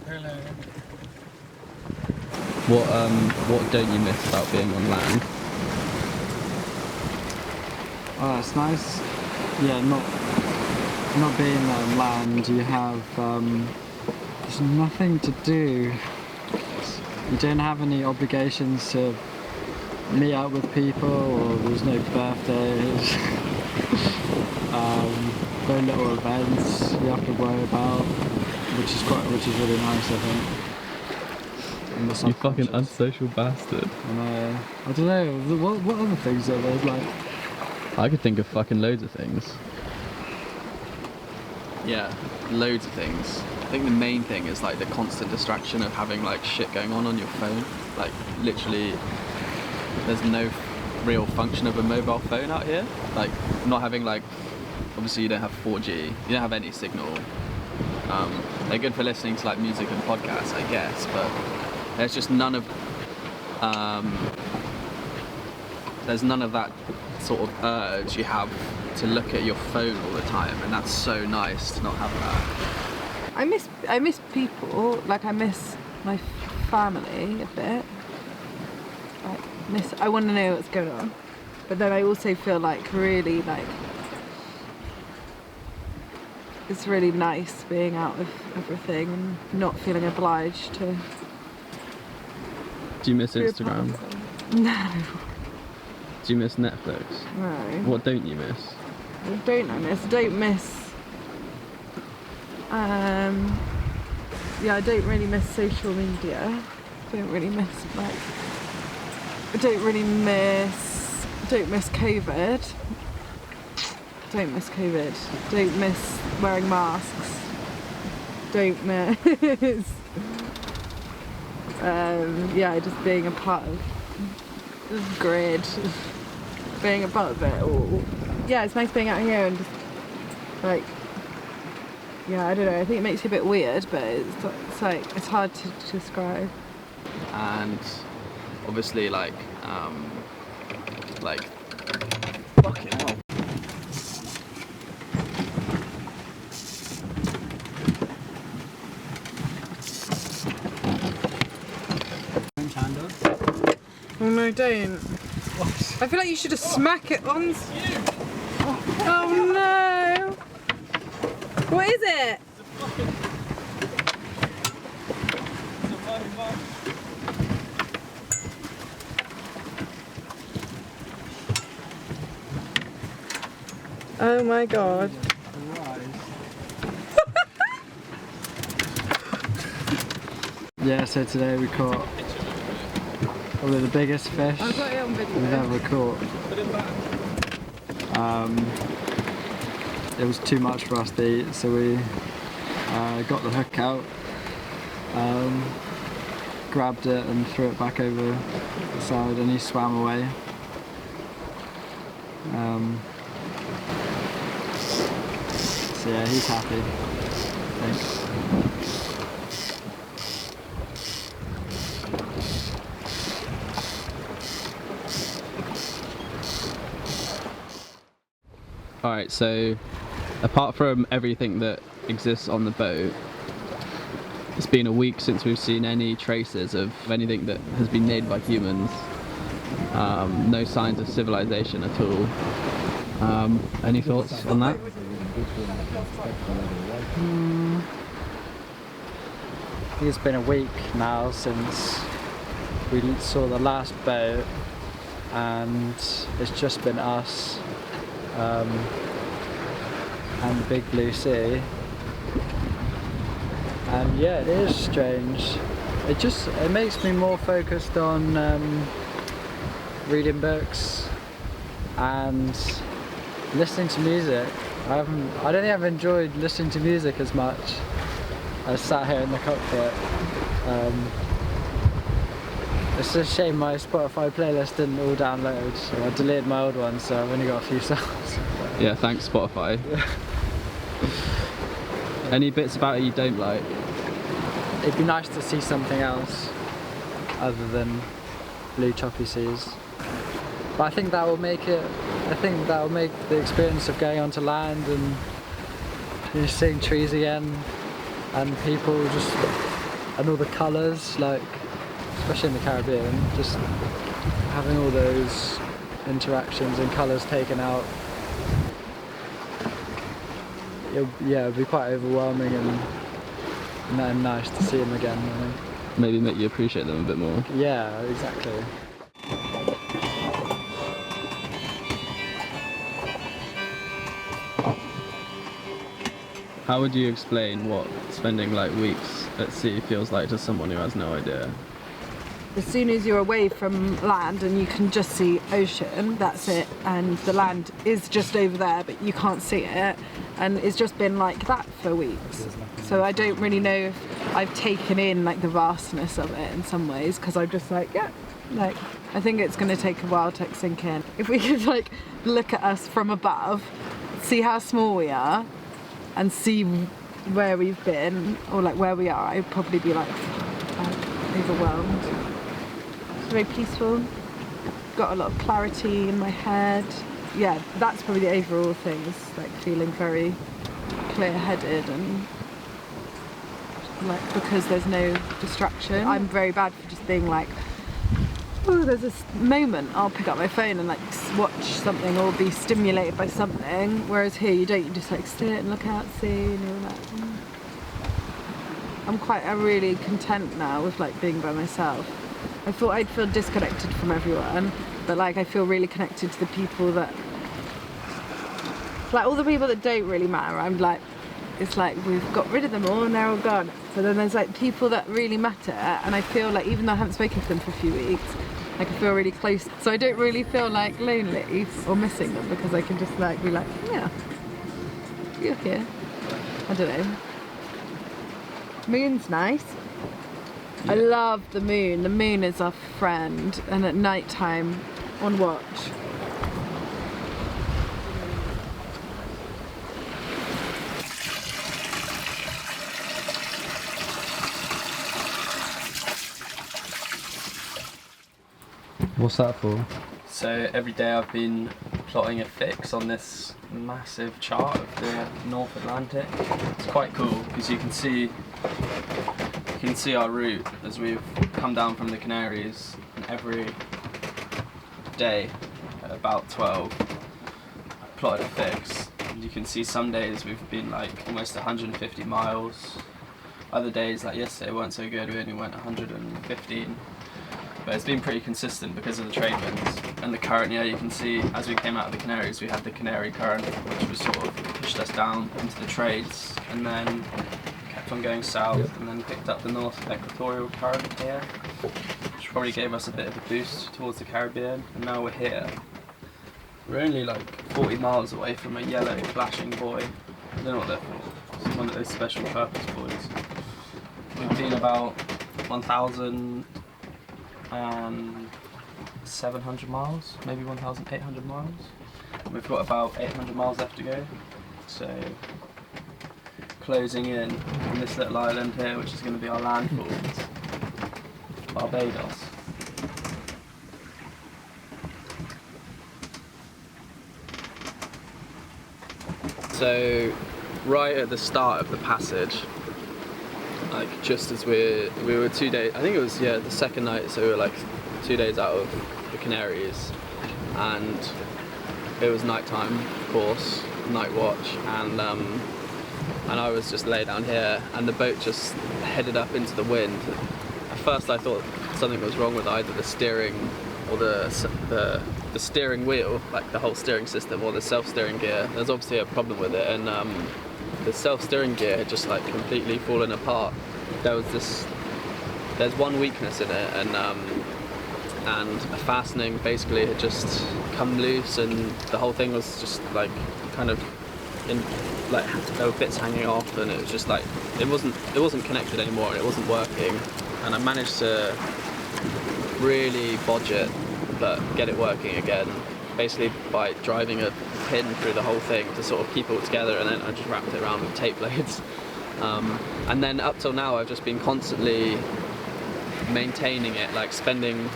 Hello. What don't you miss about being on land? Oh, it's nice. Yeah, not being on land. You have there's nothing to do. You don't have any obligations to meet up with people, or there's no birthdays. Very little events you have to worry about, which is really nice, I think. You fucking unsocial bastard. I don't know. What other things are there? Like, I could think of fucking loads of things. Yeah, loads of things. I think the main thing is like the constant distraction of having like shit going on your phone. Like literally, there's no real function of a mobile phone out here. Like not having like, obviously you don't have 4G, you don't have any signal. They're good for listening to like music and podcasts, I guess, but there's just none of that sort of urge you have to look at your phone all the time, and that's so nice to not have that. I miss people, like I miss my family a bit. I want to know what's going on, but then I also feel like really like it's really nice being out of everything and not feeling obliged to. Do you miss Instagram? No. Do you miss Netflix? No. What don't you miss? What don't I miss? I don't miss. Yeah, I don't really miss social media. I don't really miss like. I don't miss COVID. Don't miss COVID. Don't miss wearing masks. Don't miss. Yeah, just being a part of the grid. Being a part of it all. Yeah, it's nice being out here and just like, yeah, I don't know, I think it makes you a bit weird, but it's like, it's hard to describe. And obviously like fucking hell. Oh no, don't. What? I feel like you should just smack it on. Oh no! What is it? Oh my god. yeah, so today we caught probably the biggest fish I've got it on video. we've ever caught. It was too much for us to eat, so we got the hook out, grabbed it and threw it back over the side, and he swam away. So yeah, he's happy, I think. Alright, so apart from everything that exists on the boat, it's been a week since we've seen any traces of anything that has been made by humans. No signs of civilization at all. Any thoughts on that? I think it's been a week now since we saw the last boat, and it's just been us and the big blue sea. And yeah, it is strange. It makes me more focused on reading books and listening to music. I don't think I've enjoyed listening to music as much as sat here in the cockpit. It's a shame my Spotify playlist didn't all download, so I deleted my old one, so I've only got a few songs. Yeah, thanks Spotify. Any bits about it you don't like? It'd be nice to see something else other than blue choppy seas. But I think that will make the experience of going onto land and seeing trees again and people just and all the colours, like especially in the Caribbean, just having all those interactions and colours taken out. It'd be quite overwhelming and nice to see them again, I think. Maybe make you appreciate them a bit more. Yeah, exactly. How would you explain what spending like weeks at sea feels like to someone who has no idea? As soon as you're away from land and you can just see ocean, that's it, and the land is just over there but you can't see it, and it's just been like that for weeks. So I don't really know if I've taken in like the vastness of it in some ways, because I'm just like, yeah, like I think it's going to take a while to sink in. If we could like look at us from above, see how small we are and see where we've been, or like where we are, I'd probably be like overwhelmed. It's very peaceful, got a lot of clarity in my head. Yeah, that's probably the overall thing, is like feeling very clear-headed, and like because there's no distraction. I'm very bad for just being like, oh, there's this moment, I'll pick up my phone and like watch something or be stimulated by something, whereas here you don't, you just like sit and look out, see, and you're like, I'm really content now with like being by myself. I thought I'd feel disconnected from everyone, but like I feel really connected to the people that, like all the people that don't really matter, I'm like, it's like we've got rid of them all and they're all gone. But then there's like people that really matter, and I feel like even though I haven't spoken to them for a few weeks, I can feel really close. So I don't really feel like lonely or missing them, because I can just like be like, yeah, you're here. I don't know. Moon's nice. I love the moon. The moon is our friend, and at night time on watch. What's that for? So every day I've been plotting a fix on this massive chart of the North Atlantic. It's quite cool because you can see our route as we've come down from the Canaries, and every day at about 12 I've plotted a fix, and you can see some days we've been like almost 150 miles, other days like yesterday weren't so good, we only went 115. But it's been pretty consistent because of the trade winds and the current. Yeah, you can see as we came out of the Canaries we had the Canary current, which was sort of pushed us down into the trades, and then kept on going south, and then picked up the North Equatorial current here, which probably gave us a bit of a boost towards the Caribbean, and now we're here. We're only like 40 miles away from a yellow flashing buoy. I don't know what they're for. It's one of those special purpose buoys. We've been about 1,700 miles, maybe 1,800 miles. We've got about 800 miles left to go, so closing in on this little island here, which is going to be our landfall, Barbados. So right at the start of the passage, like just as we were 2 days, I think it was the second night, so we were like 2 days out of the Canaries, and it was night time, of course, night watch, and I was just laid down here, and the boat just headed up into the wind. At first I thought something was wrong with either the steering or the steering wheel, like the whole steering system, or the self-steering gear. There's obviously a problem with it, and the self-steering gear had just like completely fallen apart. There's one weakness in it, and a fastening basically had just come loose, and the whole thing was just like kind of like there were bits hanging off, and it was just like it wasn't connected anymore, and it wasn't working. And I managed to really bodge it, but get it working again, basically by driving a pin through the whole thing to sort of keep it all together, and then I just wrapped it around with tape blades. And then up till now I've just been constantly maintaining it, like spending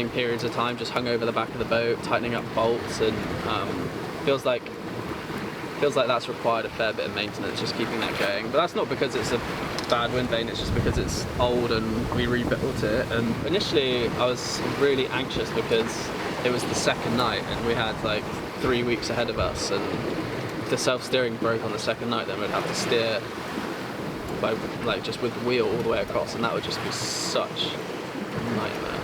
periods of time just hung over the back of the boat, tightening up bolts, and feels like feels like that's required a fair bit of maintenance, just keeping that going. But that's not because it's a bad wind vane, it's just because it's old and we rebuilt it. And initially I was really anxious because it was the second night and we had like 3 weeks ahead of us, and if the self-steering broke on the second night, then we'd have to steer by like just with the wheel all the way across, and that would just be such a nightmare.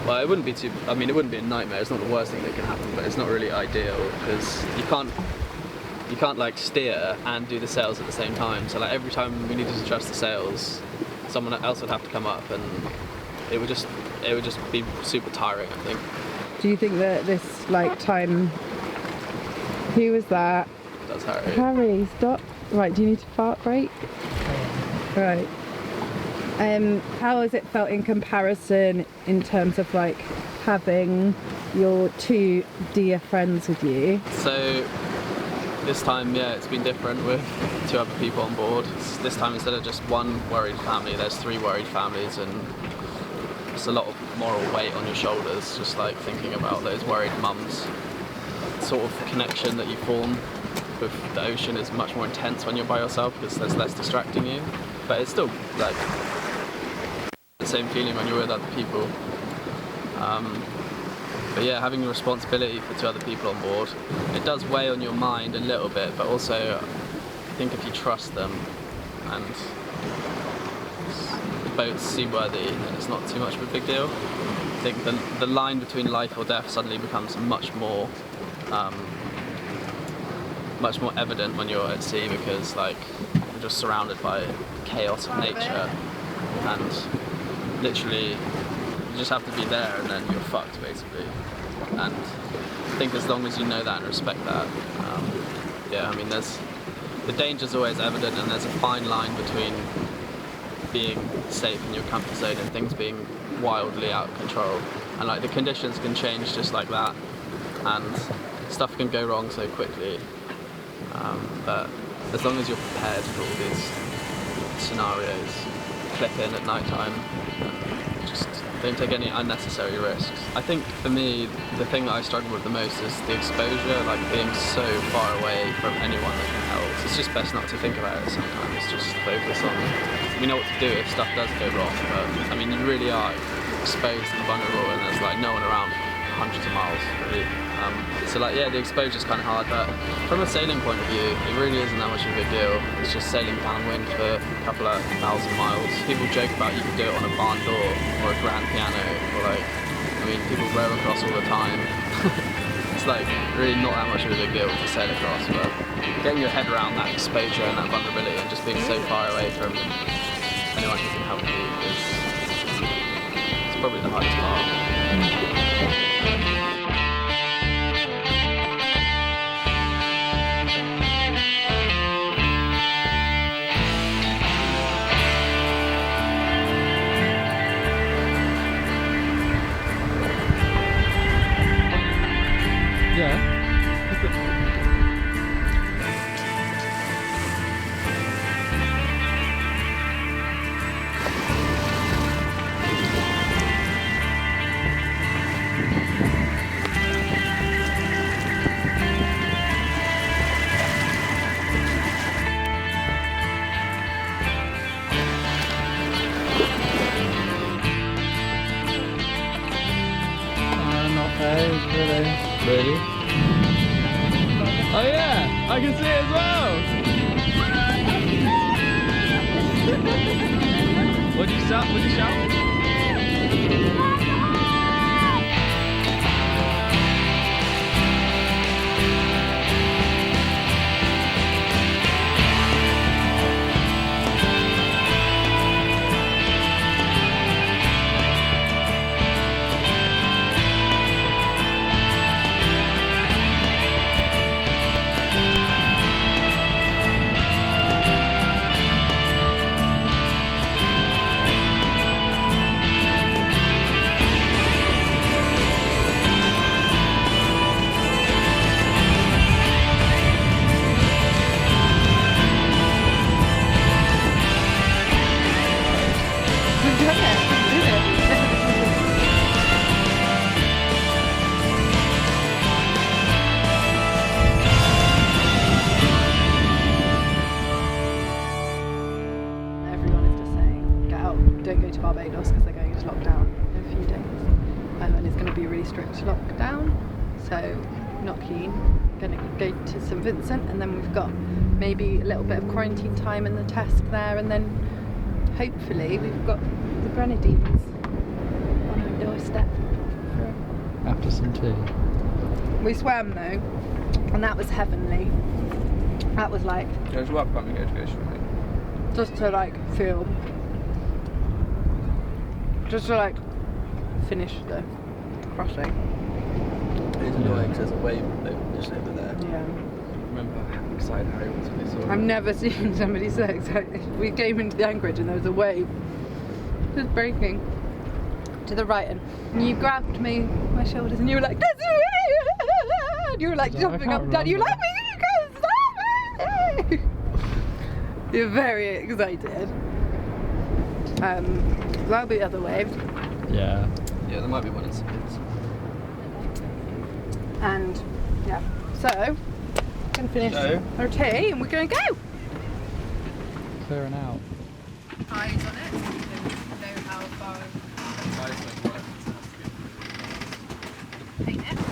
Well, it wouldn't be it wouldn't be a nightmare, it's not the worst thing that can happen, but it's not really ideal because you can't like steer and do the sails at the same time. So like every time we needed to adjust the sails, someone else would have to come up, and it would just be super tiring, I think. Do you think that this like time? Who was that? That's Harry. Harry, stop. Right, do you need to fart break? Right. How has it felt in comparison in terms of like having your two dear friends with you? So this time, yeah, it's been different with 2 other people on board. This time, instead of just one worried family, there's 3 worried families, and it's a lot of moral weight on your shoulders, just like thinking about those worried mums. The sort of connection that you form with the ocean is much more intense when you're by yourself because there's less distracting you, but it's still like the same feeling when you're with other people. But yeah, having the responsibility for 2 other people on board, it does weigh on your mind a little bit, but also I think if you trust them and the boat's seaworthy, then it's not too much of a big deal. I think the line between life or death suddenly becomes much more evident when you're at sea, because like you're just surrounded by chaos of nature, and literally you just have to be there and then you're fucked basically. And I think as long as you know that and respect that, yeah, I mean the danger's always evident, and there's a fine line between being safe in your comfort zone and things being wildly out of control. And like the conditions can change just like that, and stuff can go wrong so quickly. But as long as you're prepared for all these scenarios, clip in at night time and just don't take any unnecessary risks. I think for me, the thing that I struggle with the most is the exposure, like being so far away from anyone that can help. It's just best not to think about it sometimes, just focus on, we know what to do if stuff does go wrong, but I mean you really are exposed and vulnerable, and there's like no one around hundreds of miles really. So like yeah, the exposure's kind of hard, but from a sailing point of view, it really isn't that much of a big deal. It's just sailing downwind for a couple of 1,000 miles. People joke about you can do it on a barn door or a grand piano, or like, I mean, people row across all the time. It's like really not that much of a big deal to sail across, but getting your head around that exposure and that vulnerability and just being so far away from anyone who can help you is it's probably the hardest part. Really? Oh yeah, I can see it as well. What'd you shout? What'd you shout? to Barbados because they're going into lockdown in a few days, and it's going to be a really strict lockdown, so not keen. Going to go to St Vincent, and then we've got maybe a little bit of quarantine time in the test there, and then hopefully we've got the Grenadines on our doorstep. After some tea. We swam though, and that was heavenly. That was like Goes well, can't we go swimming? just to like feel, just to like finish the crossing. It's annoying because there's a wave just over there. Yeah. Remember how excited Harry was when he saw it? I've never seen somebody so excited. We came into the anchorage and there was a wave just breaking to the right, and you grabbed me my shoulders and you were like, "That's me!" And you were like jumping up and down. You were like, "You can't stop me!" You're very excited. That'll be the other wave. Yeah. Yeah, there might be one in St Vincent. And yeah, so we're gonna finish our tea and we're gonna go. Clearing out. Eyes on it, so you can know how far. Paint it.